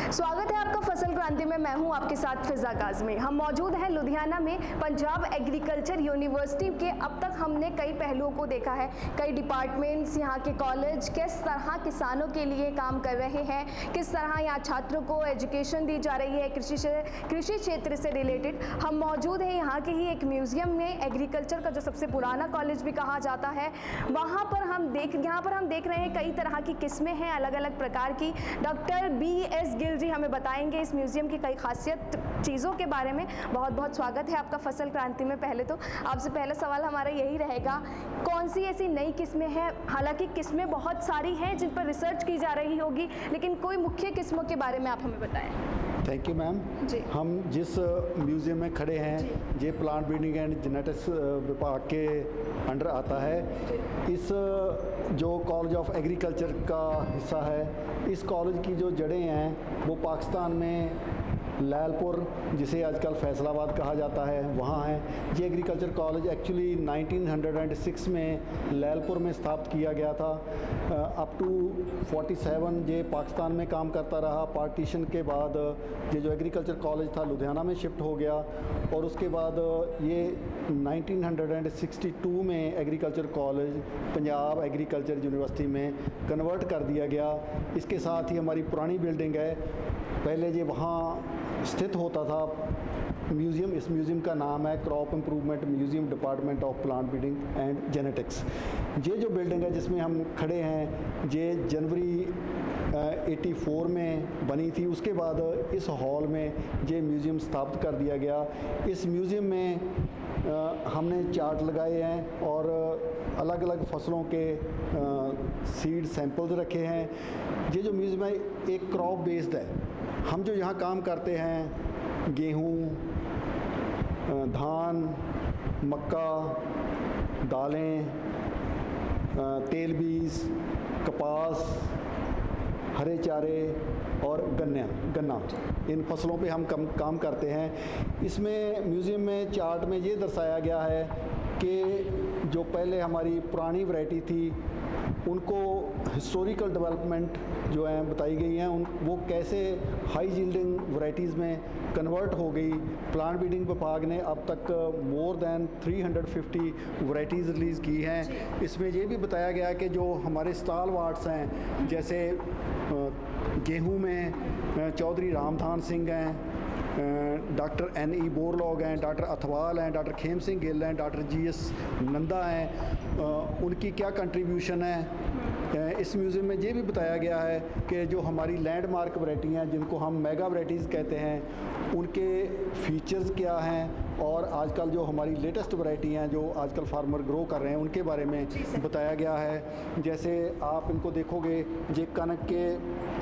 स्वागत है आपका फसल क्रांति में। मैं हूं आपके साथ फिजा काज़मी। हम मौजूद हैं लुधियाना में पंजाब एग्रीकल्चर यूनिवर्सिटी के। अब तक हमने कई पहलुओं को देखा है, कई डिपार्टमेंट्स, यहाँ के कॉलेज किस तरह किसानों के लिए काम कर रहे हैं, किस तरह यहाँ छात्रों को एजुकेशन दी जा रही है कृषि क्षेत्र से रिलेटेड। हम मौजूद हैं यहाँ के ही एक म्यूज़ियम में, एग्रीकल्चर का जो सबसे पुराना कॉलेज भी कहा जाता है। यहाँ पर हम देख रहे हैं कई तरह की किस्में हैं अलग अलग प्रकार की। डॉक्टर BS गिल जी हमें बताएंगे इस म्यूज़ियम की कई खासियत चीज़ों के बारे में। बहुत बहुत स्वागत है आपका फसल क्रांति में। पहले तो आपसे पहला सवाल हमारा यही रहेगा, कौन सी ऐसी नई किस्में हैं? हालांकि किस्में बहुत सारी हैं जिन पर रिसर्च की जा रही होगी, लेकिन कोई मुख्य किस्मों के बारे में आप हमें बताएं। Thank you ma'am. हम जिस म्यूज़ियम में खड़े हैं ये प्लांट ब्रीडिंग एंड जेनेटिक्स विभाग के अंडर आता है। इस जो कॉलेज ऑफ एग्रीकल्चर का हिस्सा है, इस कॉलेज की जो जड़ें हैं वो पाकिस्तान में लैलपुर, जिसे आजकल फैसलाबाद कहा जाता है, वहाँ है। ये एग्रीकल्चर कॉलेज एक्चुअली 1906 में लैलपुर में स्थापित किया गया था। अप टू 47 ये पाकिस्तान में काम करता रहा। पार्टीशन के बाद ये जो एग्रीकल्चर कॉलेज था लुधियाना में शिफ्ट हो गया और उसके बाद ये 1962 में agriculture college Punjab agriculture university में कन्वर्ट कर दिया गया। इसके साथ ही हमारी पुरानी बिल्डिंग है, पहले ये वहाँ स्थित होता था म्यूज़ियम। इस म्यूज़ियम का नाम है crop improvement museum department of plant breeding and genetics. ये जो बिल्डिंग है जिसमें हम खड़े हैं ये जनवरी 84 में बनी थी। उसके बाद इस हॉल में ये म्यूज़ियम स्थापित कर दिया गया। इस म्यूज़ियम में हमने चार्ट लगाए हैं और अलग अलग फसलों के सीड सैंपल्स रखे हैं। ये जो म्यूज़ियम है एक क्रॉप बेस्ड है। हम जो यहाँ काम करते हैं गेहूँ, धान, मक्का, दालें, तेलबीज, कपास, हरे चारे और गन्ना, इन फसलों पे हम काम करते हैं। इसमें म्यूज़ियम में चार्ट में ये दर्शाया गया है कि जो पहले हमारी पुरानी वैरायटी थी उनको हिस्टोरिकल डेवलपमेंट जो है बताई गई हैं, वो कैसे हाई यील्डिंग वैरायटीज़ में कन्वर्ट हो गई। प्लांट ब्रीडिंग विभाग ने अब तक मोर देन 350 वैरायटीज़ रिलीज़ की हैं। इसमें ये भी बताया गया कि जो हमारे स्टालवार्ड्स हैं, जैसे गेहूं में चौधरी रामधान सिंह हैं, डॉक्टर NE बोरलॉग हैं, डॉक्टर अथवाल हैं, डॉक्टर खेम सिंह गिल हैं, डॉक्टर GS नंदा हैं, उनकी क्या कंट्रीब्यूशन है। इस म्यूज़ियम में ये भी बताया गया है कि जो हमारी लैंडमार्क वैरायटी हैं जिनको हम मेगा वैरायटीज़ कहते हैं, उनके फीचर्स क्या हैं और आजकल जो हमारी लेटेस्ट वैरायटी हैं जो आजकल फार्मर ग्रो कर रहे हैं उनके बारे में बताया गया है। जैसे आप इनको देखोगे, ये कनक के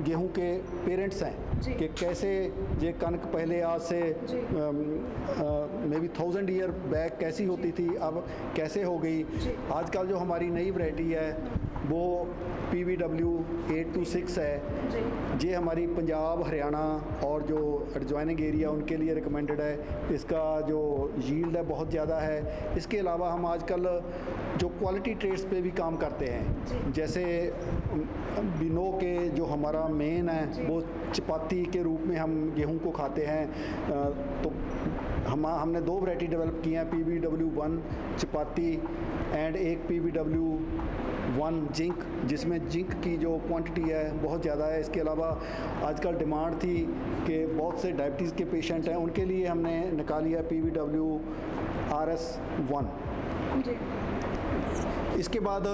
गेहूं के पेरेंट्स हैं कि कैसे ये कनक पहले आज से मे बी 1000 ईयर बैक कैसी होती थी, अब कैसे हो गई। आजकल जो हमारी नई वैरायटी है वो PBW 826 है। ये हमारी पंजाब, हरियाणा और जो एडजॉइनिंग एरिया उनके लिए रिकमेंडेड है। इसका जो यील्ड है बहुत ज़्यादा है। इसके अलावा हम आजकल जो क्वालिटी ट्रेड्स पे भी काम करते हैं, जैसे बिनो के जो हमारा मेन है वो चपाती के रूप में हम गेहूं को खाते हैं। तो हमने 2 वैरायटी डेवलप की हैं, PBW1 चपाती एंड एक PBW1 जिंक, जिसमें जिंक की जो क्वांटिटी है बहुत ज़्यादा है। इसके अलावा आजकल डिमांड थी कि बहुत से डायबिटीज़ के पेशेंट हैं, उनके लिए हमने निकाली है PBW RS1। इसके बाद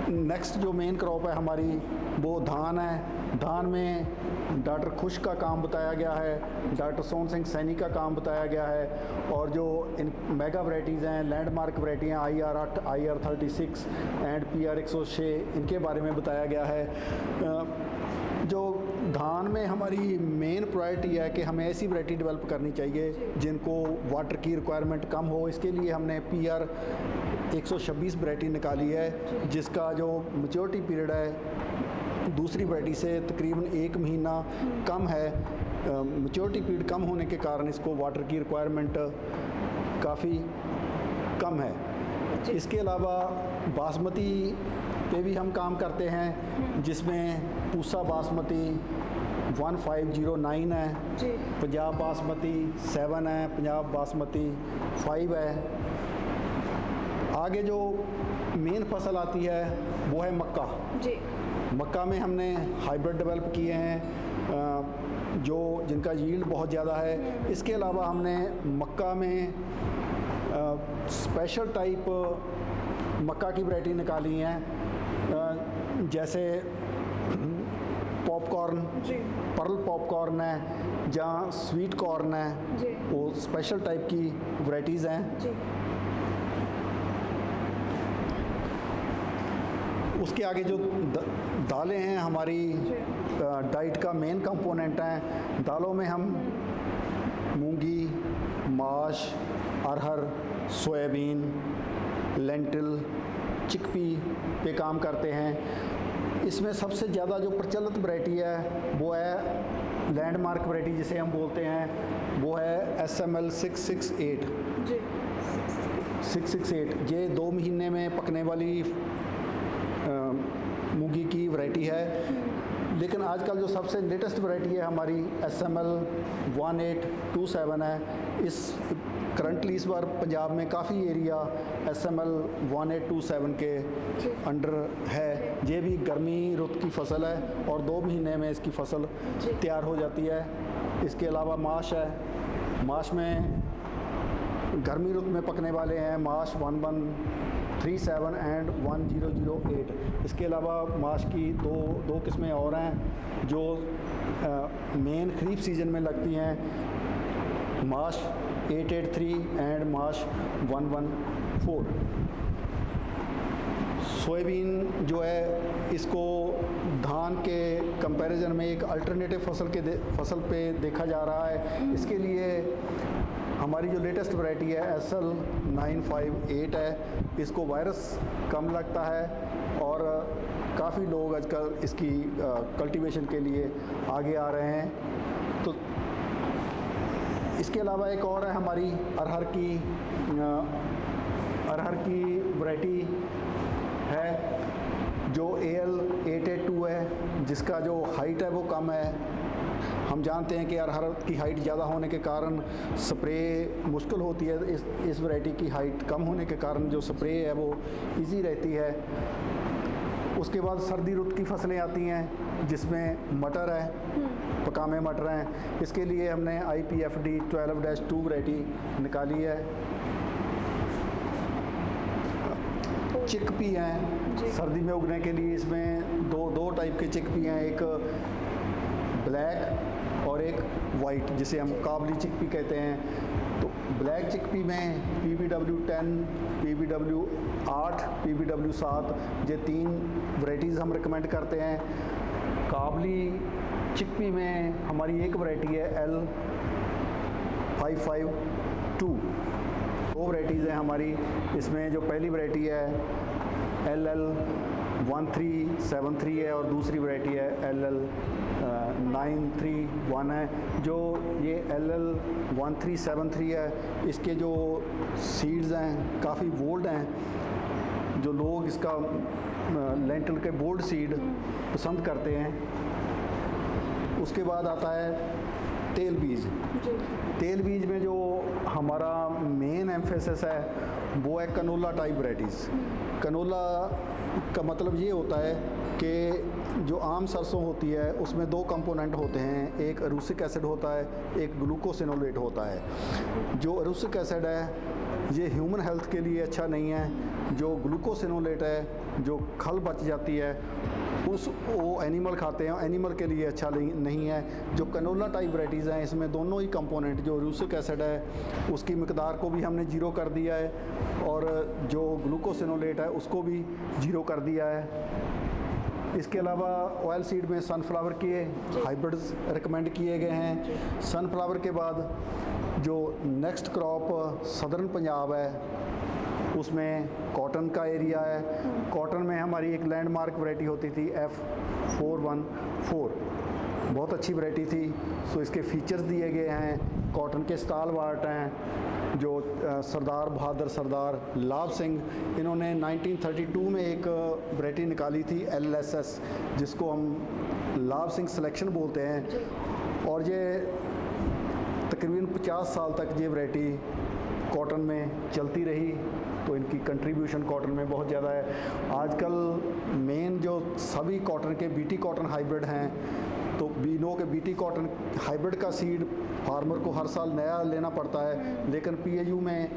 नेक्स्ट जो मेन क्रॉप है हमारी वो धान है। धान में डॉक्टर खुश का काम बताया गया है, डॉक्टर सोन सिंह सैनी का काम बताया गया है और जो इन मेगा वैरायटीज़ हैं, लैंडमार्क वैरायटियाँ IR8, IR36 एंड PR106, इनके बारे में बताया गया है। जो धान में हमारी मेन प्रायोरिटी है कि हमें ऐसी वैरायटी डेवलप करनी चाहिए जिनको वाटर की रिक्वायरमेंट कम हो। इसके लिए हमने PR 126 वैरायटी निकाली है, जिसका जो मैच्योरिटी पीरियड है दूसरी वैरायटी से तकरीबन 1 महीना कम है। मैच्योरिटी पीरियड कम होने के कारण इसको वाटर की रिक्वायरमेंट काफ़ी कम है। इसके अलावा बासमती पे भी हम काम करते हैं, जिसमें पूसा बासमती 1509 है, पंजाब बासमती 7 है, पंजाब बासमती 5 है। आगे जो मेन फसल आती है वो है मक्का। मक्का में हमने हाइब्रिड डेवलप किए हैं जो जिनका यील्ड बहुत ज़्यादा है। इसके अलावा हमने मक्का में स्पेशल टाइप मक्का की वैरायटी निकाली हैं, जैसे पॉपकॉर्न, पर्ल पॉपकॉर्न है, जहाँ स्वीट कॉर्न है, वो स्पेशल टाइप की वैरायटीज़ हैं। उसके आगे जो दालें हैं हमारी डाइट का मेन कंपोनेंट हैं। दालों में हम मूंगी, माश, अरहर, सोयाबीन, लेंटिल, चिकपी पे काम करते हैं। इसमें सबसे ज़्यादा जो प्रचलित वैरायटी है वो है लैंडमार्क वैरायटी जिसे हम बोलते हैं, वो है SML 668। 668 ये 2 महीने में पकने वाली मूंगी की वैरायटी है। लेकिन आजकल जो सबसे लेटेस्ट वैरायटी है हमारी SML 1827 है। इस करंटली इस बार पंजाब में काफ़ी एरिया SML 1827 के अंडर है। ये भी गर्मी रुत की फसल है और 2 महीने में इसकी फसल तैयार हो जाती है। इसके अलावा माश है, माश में गर्मी रुत में पकने वाले हैं माश 1137 एंड 1008। इसके अलावा माश की दो किस्में और हैं जो मेन खरीफ सीज़न में लगती हैं, माश 883 एंड माश 114। सोयाबीन जो है इसको धान के कंपैरिजन में एक अल्टरनेटिव फसल पे देखा जा रहा है। इसके लिए हमारी जो लेटेस्ट वैरायटी है SL 958 है। इसको वायरस कम लगता है और काफ़ी लोग आजकल इसकी कल्टीवेशन के लिए आगे आ रहे हैं। तो इसके अलावा एक और है हमारी अरहर की वैरायटी है जो AL 882 है, जिसका जो हाइट है वो कम है। हम जानते हैं कि अरहर की हाइट ज़्यादा होने के कारण स्प्रे मुश्किल होती है। इस वैरायटी की हाइट कम होने के कारण जो स्प्रे है वो इजी रहती है। उसके बाद सर्दी रुत की फसलें आती हैं जिसमें मटर है, पकामे मटर हैं। इसके लिए हमने IPFD 12-2 वैरायटी निकाली है। चिकपी हैं सर्दी में उगने के लिए। इसमें दो टाइप के चिकपी हैं, एक ब्लैक और एक वाइट, जिसे हम काबली चिकपी कहते हैं। तो ब्लैक चिकपी में PBW 10, PBW 8, PBW 7 ये 3 वैरायटीज़ हम रिकमेंड करते हैं। काबली चिकपी में हमारी एक वैरायटी है L 552। 2 वैरायटीज़ हैं हमारी। इसमें जो पहली वैरायटी है LL 1373 है और दूसरी वैरायटी है LL 931 है। जो ये LL 1373 है, इसके जो सीड्स हैं काफ़ी बोल्ड हैं। जो लोग इसका लेंटिल के बोल्ड सीड पसंद करते हैं। उसके बाद आता है तेल बीज। तेल बीज में जो हमारा मेन एम्फेसिस है वो है कनोला टाइप वैरायटीज़। कनोला का मतलब ये होता है कि जो आम सरसों होती है उसमें 2 कंपोनेंट होते हैं, एक अरूसिक एसिड होता है, एक ग्लूकोसिनोलेट होता है। जो अरूसिक एसिड है ये ह्यूमन हेल्थ के लिए अच्छा नहीं है। जो ग्लूकोसिनोलेट है जो खल बच जाती है वो एनिमल खाते हैं, एनिमल के लिए अच्छा नहीं है। जो कनोला टाइप वैरायटीज़ हैं इसमें दोनों ही कंपोनेंट, जो अरूसिक एसिड है उसकी मिकदार को भी हमने 0 कर दिया है और जो ग्लूकोसिनोलेट है उसको भी 0 कर दिया है। इसके अलावा ऑयल सीड में सनफ्लावर के हाइब्रिड्स रिकमेंड किए गए हैं। सनफ्लावर के बाद जो नेक्स्ट क्रॉप सदर्न पंजाब है उसमें कॉटन का एरिया है। कॉटन में हमारी एक लैंडमार्क वैरायटी होती थी F414, बहुत अच्छी वैरायटी थी। सो इसके फीचर्स दिए गए हैं। कॉटन के स्टालवार्ट हैं जो सरदार बहादुर सरदार लाभ सिंह, इन्होंने 1932 में एक वैरायटी निकाली थी LSS, जिसको हम लाभ सिंह सिलेक्शन बोलते हैं। और ये तकरीबन 50 साल तक ये वैरायटी कॉटन में चलती रही, तो इनकी कंट्रीब्यूशन कॉटन में बहुत ज़्यादा है। आजकल मेन जो सभी कॉटन के BT कॉटन हाइब्रिड हैं, तो बीनो के BT कॉटन हाइब्रिड का सीड फार्मर को हर साल नया लेना पड़ता है, लेकिन PAU में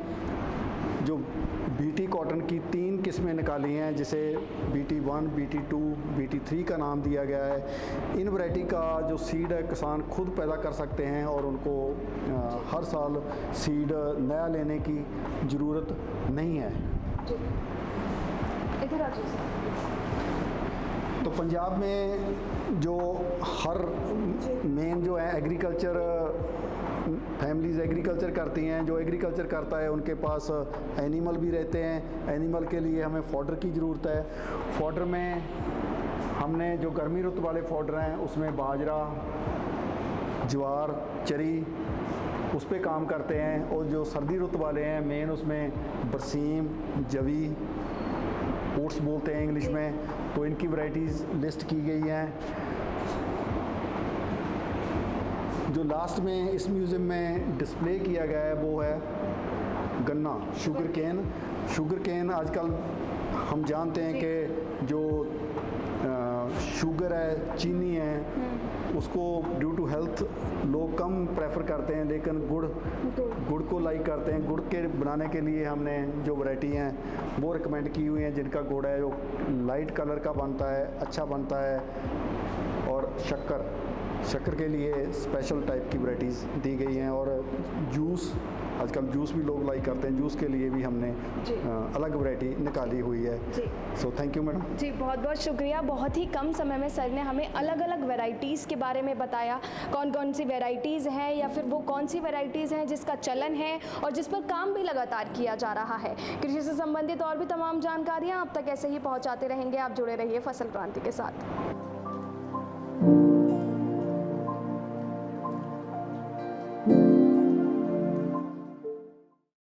जो BT कॉटन की 3 किस्में निकाली हैं, जिसे BT1, BT2, BT3 का नाम दिया गया है। इन वैरायटी का जो सीड है किसान खुद पैदा कर सकते हैं और उनको हर साल सीड नया लेने की ज़रूरत नहीं है। इधर आ जाइए। तो पंजाब में जो हर मेन जो है एग्रीकल्चर फैमिलीज़ एग्रीकल्चर करती हैं, जो एग्रीकल्चर करता है उनके पास एनिमल भी रहते हैं। एनिमल के लिए हमें फॉडर की ज़रूरत है। फॉडर में हमने जो गर्मी रुत वाले फॉडर हैं उसमें बाजरा, ज्वार, चरी उस पे काम करते हैं, और जो सर्दी रुत वाले हैं मेन उसमें बरसीम, जवी, ओट्स बोलते हैं इंग्लिश में, तो इनकी वैरायटीज़ लिस्ट की गई हैं। जो लास्ट में इस म्यूज़ियम में डिस्प्ले किया गया है वो है गन्ना, शुगर केन। शुगर केन आजकल हम जानते हैं कि जो शुगर है, चीनी है, उसको ड्यू टू हेल्थ लोग कम प्रेफर करते हैं, लेकिन गुड़ को लाइक करते हैं। गुड़ के बनाने के लिए हमने जो वैरायटी हैं वो रिकमेंड की हुई हैं, जिनका गुड़ है जो लाइट कलर का बनता है, अच्छा बनता है। और शक्कर के लिए स्पेशल टाइप की वैरायटीज़ दी गई हैं। और जूस, आजकल जूस भी लोग लाइक करते हैं, जूस के लिए भी हमने अलग वैरायटी निकाली हुई है। So thank you madam. जी बहुत बहुत शुक्रिया। बहुत ही कम समय में सर ने हमें अलग अलग वैरायटीज़ के बारे में बताया, कौन कौन सी वैरायटीज़ हैं या फिर वो कौन सी वैरायटीज़ हैं जिसका चलन है और जिस पर काम भी लगातार किया जा रहा है। कृषि से संबंधित और भी तमाम जानकारियाँ आप तक ऐसे ही पहुँचाते रहेंगे। आप जुड़े रहिए फसल क्रांति के साथ।